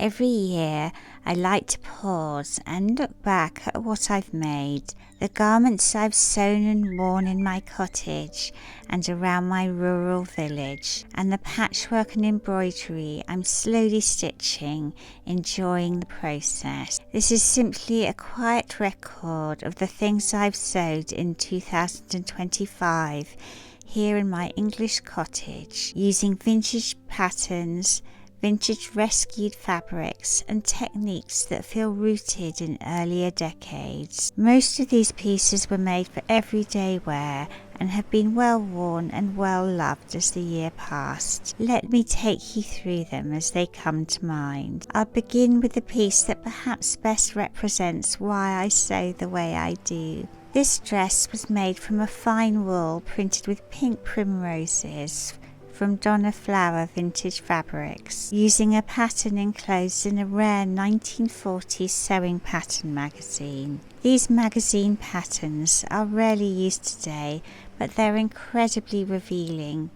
Every year I like to pause and look back at what I've made, the garments I've sewn and worn in my cottage and around my rural village, and the patchwork and embroidery I'm slowly stitching, enjoying the process. This is simply a quiet record of the things I've sewed in 2025 here in my English cottage, using vintage patterns, vintage rescued fabrics and techniques that feel rooted in earlier decades. Most of these pieces were made for everyday wear and have been well worn and well loved as the year passed. Let me take you through them as they come to mind. I'll begin with the piece that perhaps best represents why I sew the way I do. This dress was made from a fine wool printed with pink primroses from Donna Flower Vintage Fabrics, using a pattern enclosed in a rare 1940s sewing pattern magazine. These magazine patterns are rarely used today, but they're incredibly revealing.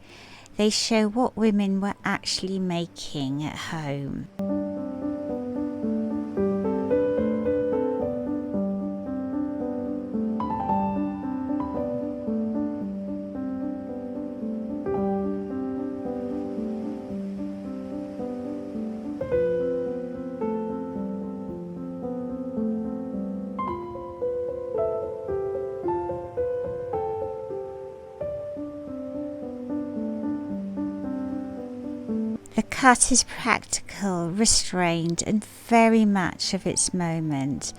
They show what women were actually making at home. The cut is practical, restrained, and very much of its moment.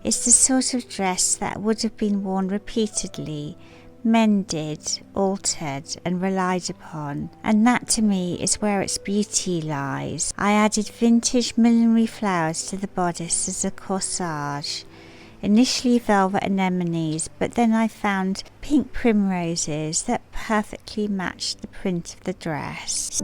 It's the sort of dress that would have been worn repeatedly, mended, altered, and relied upon, and that to me is where its beauty lies. I added vintage millinery flowers to the bodice as a corsage. Initially velvet anemones, but then I found pink primroses that perfectly matched the print of the dress.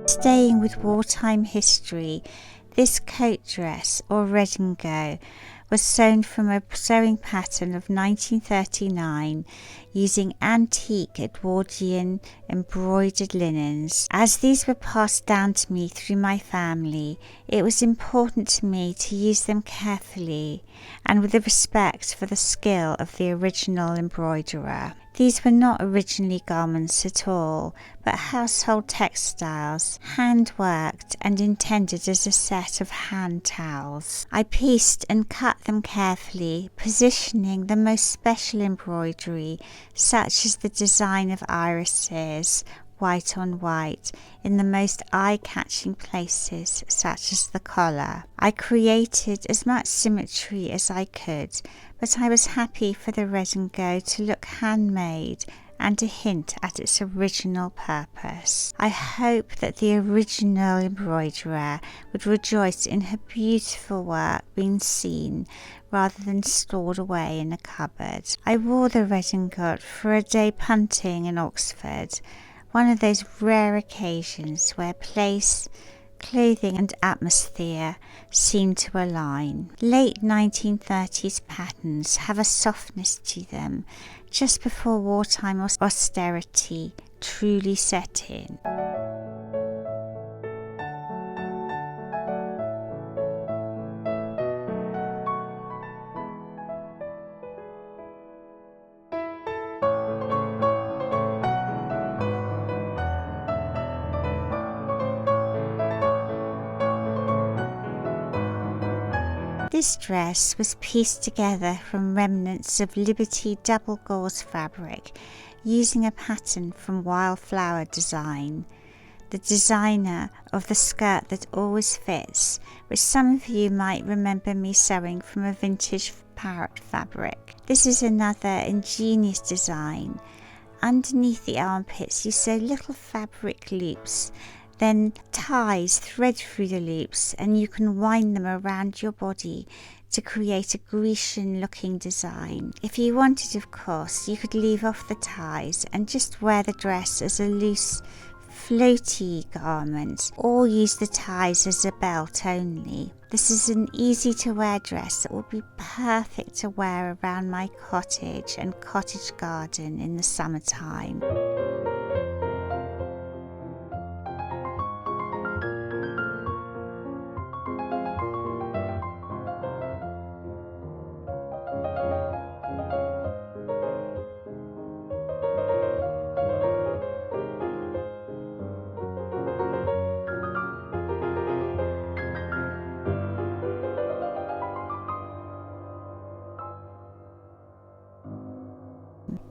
Staying with wartime history, this coat dress, or redingote, was sewn from a sewing pattern of 1939 using antique Edwardian embroidered linens. As these were passed down to me through my family, it was important to me to use them carefully and with a respect for the skill of the original embroiderer. These were not originally garments at all, but household textiles, hand-worked and intended as a set of hand towels. I pieced and cut them carefully, positioning the most special embroidery, such as the design of irises, white on white, in the most eye-catching places, such as the collar. I created as much symmetry as I could, but I was happy for the redingote to look handmade and to hint at its original purpose. I hope that the original embroiderer would rejoice in her beautiful work being seen rather than stored away in a cupboard. I wore the redingote for a day punting in Oxford, one of those rare occasions where place, clothing and atmosphere seem to align. Late 1930s patterns have a softness to them just before wartime austerity truly set in. This dress was pieced together from remnants of Liberty double gauze fabric using a pattern from Wildflower Design, the designer of the skirt that always fits, which some of you might remember me sewing from a vintage parrot fabric. This is another ingenious design. Underneath the armpits you sew little fabric loops Then ties thread through the loops, and you can wind them around your body to create a Grecian looking design. If you wanted, of course, you could leave off the ties and just wear the dress as a loose floaty garment, or use the ties as a belt only. This is an easy to wear dress that will be perfect to wear around my cottage and cottage garden in the summertime.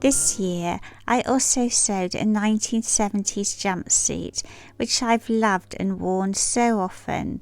This year I also sewed a 1970s jumpsuit, which I've loved and worn so often.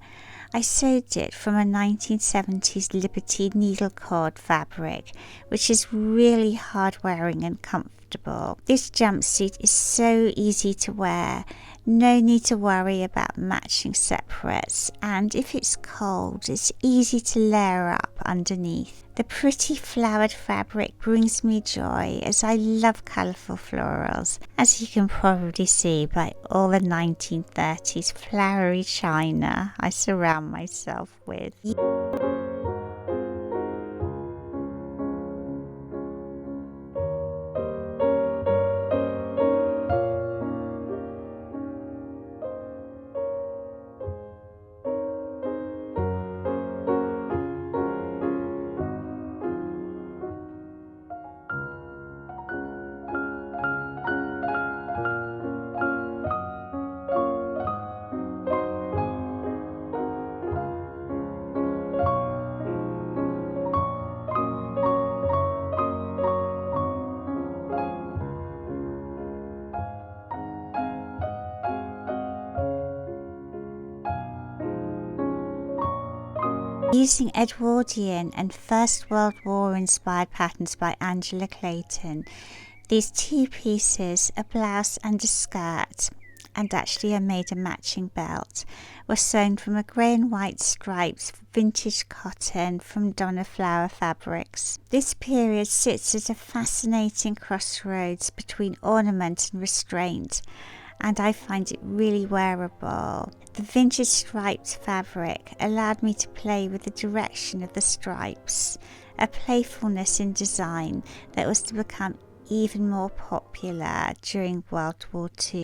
I sewed it from a 1970s Liberty needlecord fabric, which is really hard wearing and comfortable. This jumpsuit is so easy to wear, no need to worry about matching separates, and if it's cold, it's easy to layer up underneath. The pretty flowered fabric brings me joy, as I love colourful florals, as you can probably see by all the 1930s flowery china I surround myself with. Using Edwardian and First World War inspired patterns by Angela Clayton, these two pieces, a blouse and a skirt, and actually I made a matching belt, were sewn from a grey and white striped vintage cotton from Donna Flower Fabrics. This period sits at a fascinating crossroads between ornament and restraint, and I find it really wearable. The vintage striped fabric allowed me to play with the direction of the stripes, a playfulness in design that was to become even more popular during World War II.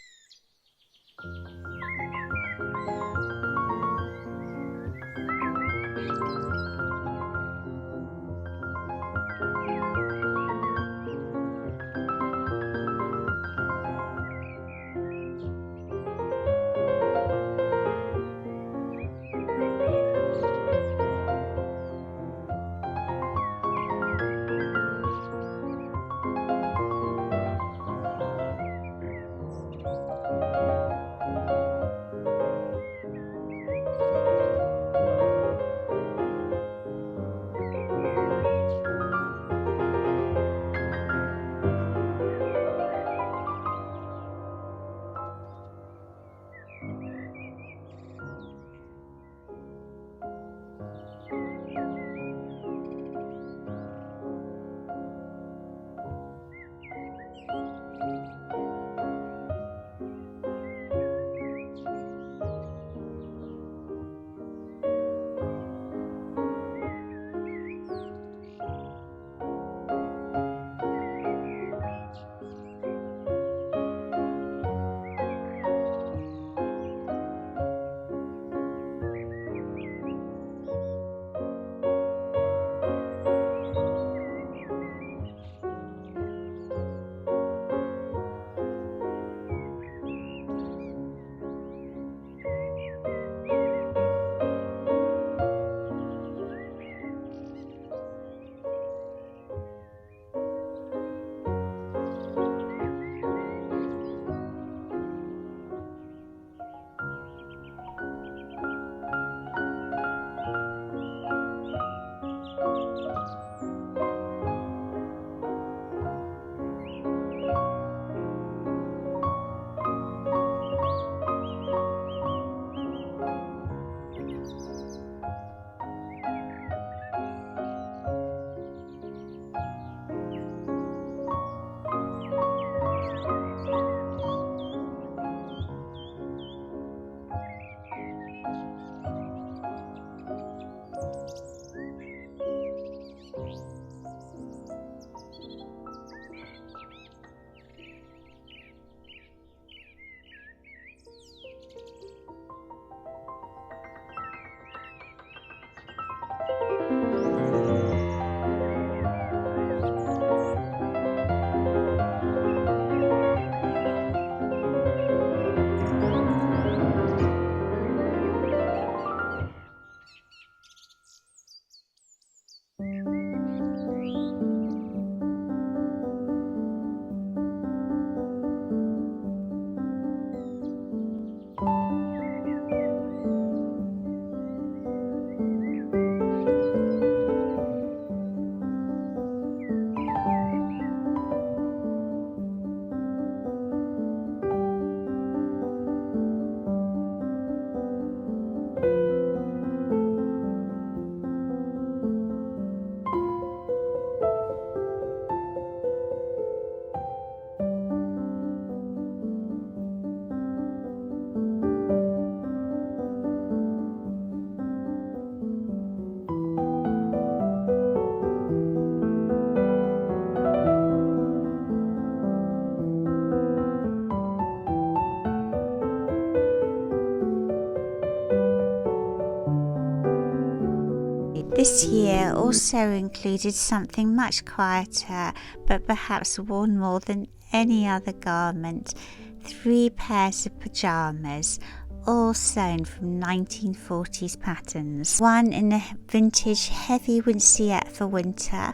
This year also included something much quieter, but perhaps worn more than any other garment: 3 pairs of pyjamas, all sewn from 1940s patterns. One in a vintage heavy Wincyette for winter,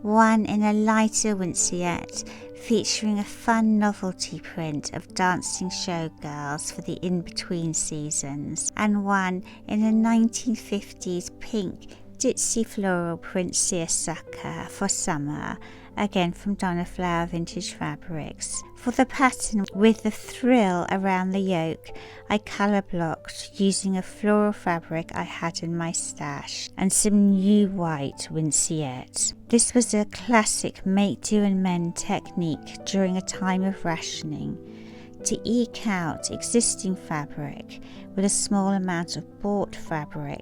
one in a lighter Wincyette featuring a fun novelty print of dancing showgirls for the in-between seasons, and one in a 1950s pink ditzy floral print seersucker for summer, again from Donna Flower Vintage Fabrics. For the pattern with the frill around the yoke, I colour blocked using a floral fabric I had in my stash and some new white Wincyette. This was a classic make do and mend technique during a time of rationing, to eke out existing fabric with a small amount of bought fabric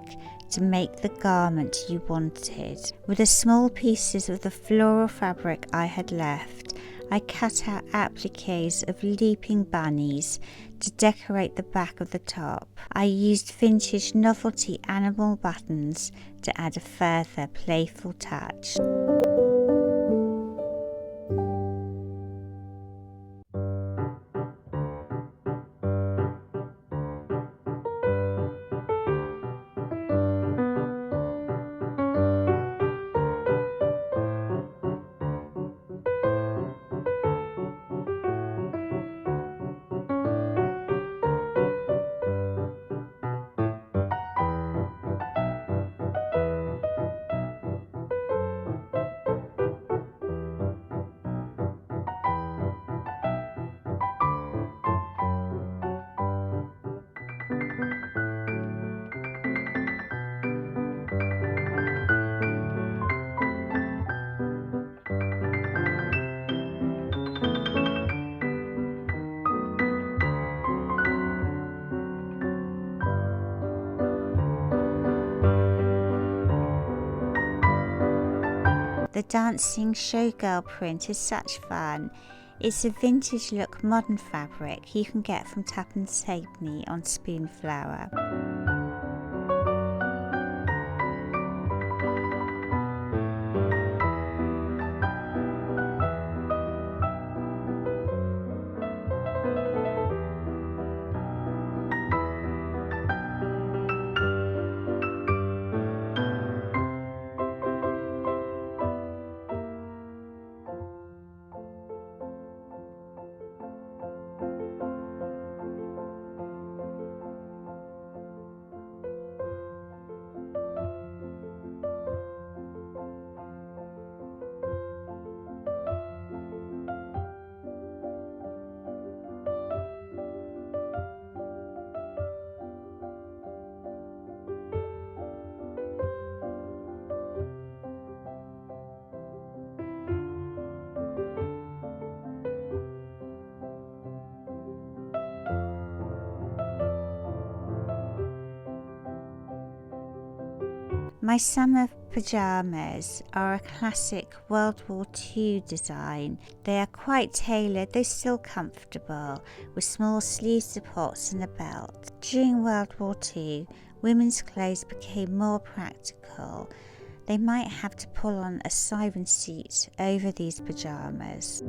to make the garment you wanted. With the small pieces of the floral fabric I had left, I cut out appliques of leaping bunnies to decorate the back of the top. I used vintage novelty animal buttons to add a further playful touch. The dancing showgirl print is such fun. It's a vintage look modern fabric you can get from Tuppence Halfpenny on Spoonflower. My summer pyjamas are a classic World War II design. They are quite tailored, though still comfortable, with small sleeve supports and a belt. During World War II, women's clothes became more practical. They might have to pull on a siren seat over these pyjamas.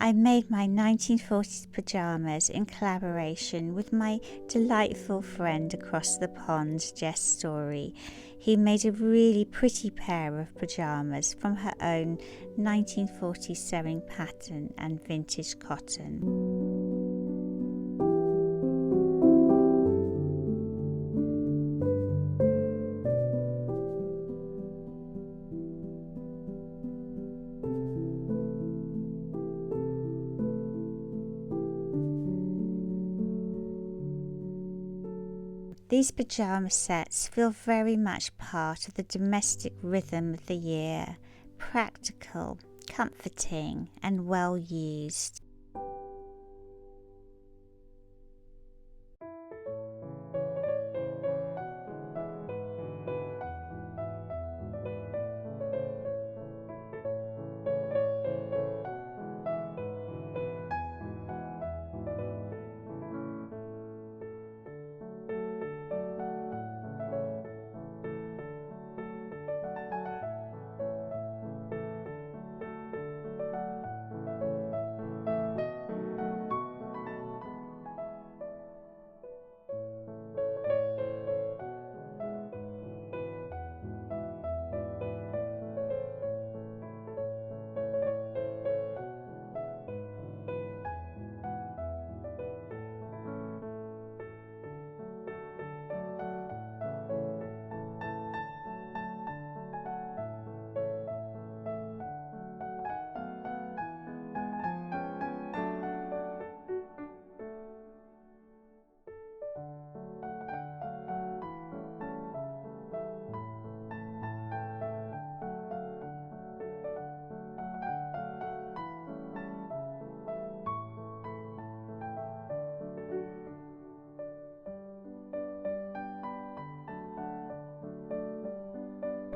I made my 1940s pyjamas in collaboration with my delightful friend across the pond, Jess Storey, who made a really pretty pair of pyjamas from her own 1940s sewing pattern and vintage cotton. These pyjama sets feel very much part of the domestic rhythm of the year, practical, comforting and well used.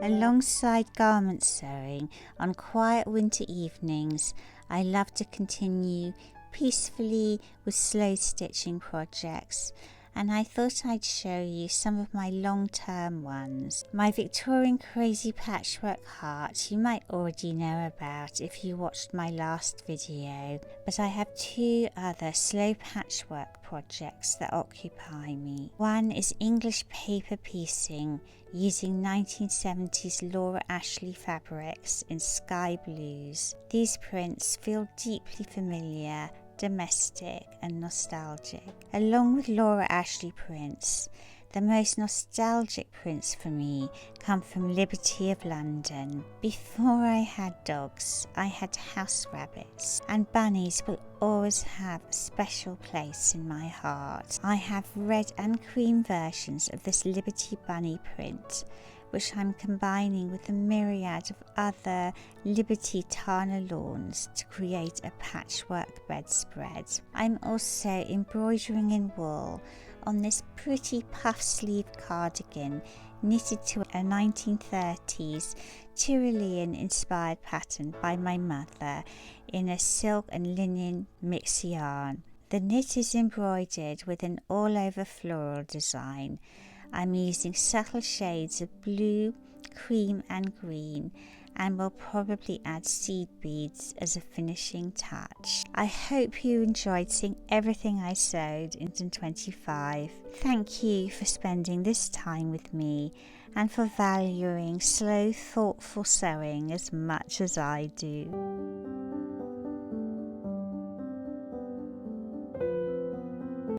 Alongside garment sewing on quiet winter evenings, I love to continue peacefully with slow stitching projects, and I thought I'd show you some of my long-term ones. My Victorian crazy patchwork heart you might already know about if you watched my last video, but I have two other slow patchwork projects that occupy me. One is English paper piecing using 1970s Laura Ashley fabrics in sky blues. These prints feel deeply familiar, domestic and nostalgic. Along with Laura Ashley prints, the most nostalgic prints for me come from Liberty of London. Before I had dogs, I had house rabbits, and bunnies will always have a special place in my heart. I have red and cream versions of this Liberty bunny print, which I'm combining with a myriad of other Liberty Tana lawns to create a patchwork bedspread. I'm also embroidering in wool on this pretty puff-sleeved cardigan knitted to a 1930s Tyrolean-inspired pattern by my mother in a silk and linen mix yarn. The knit is embroidered with an all-over floral design. I'm using subtle shades of blue, cream and green, and will probably add seed beads as a finishing touch. I hope you enjoyed seeing everything I sewed in 2025. Thank you for spending this time with me and for valuing slow, thoughtful sewing as much as I do.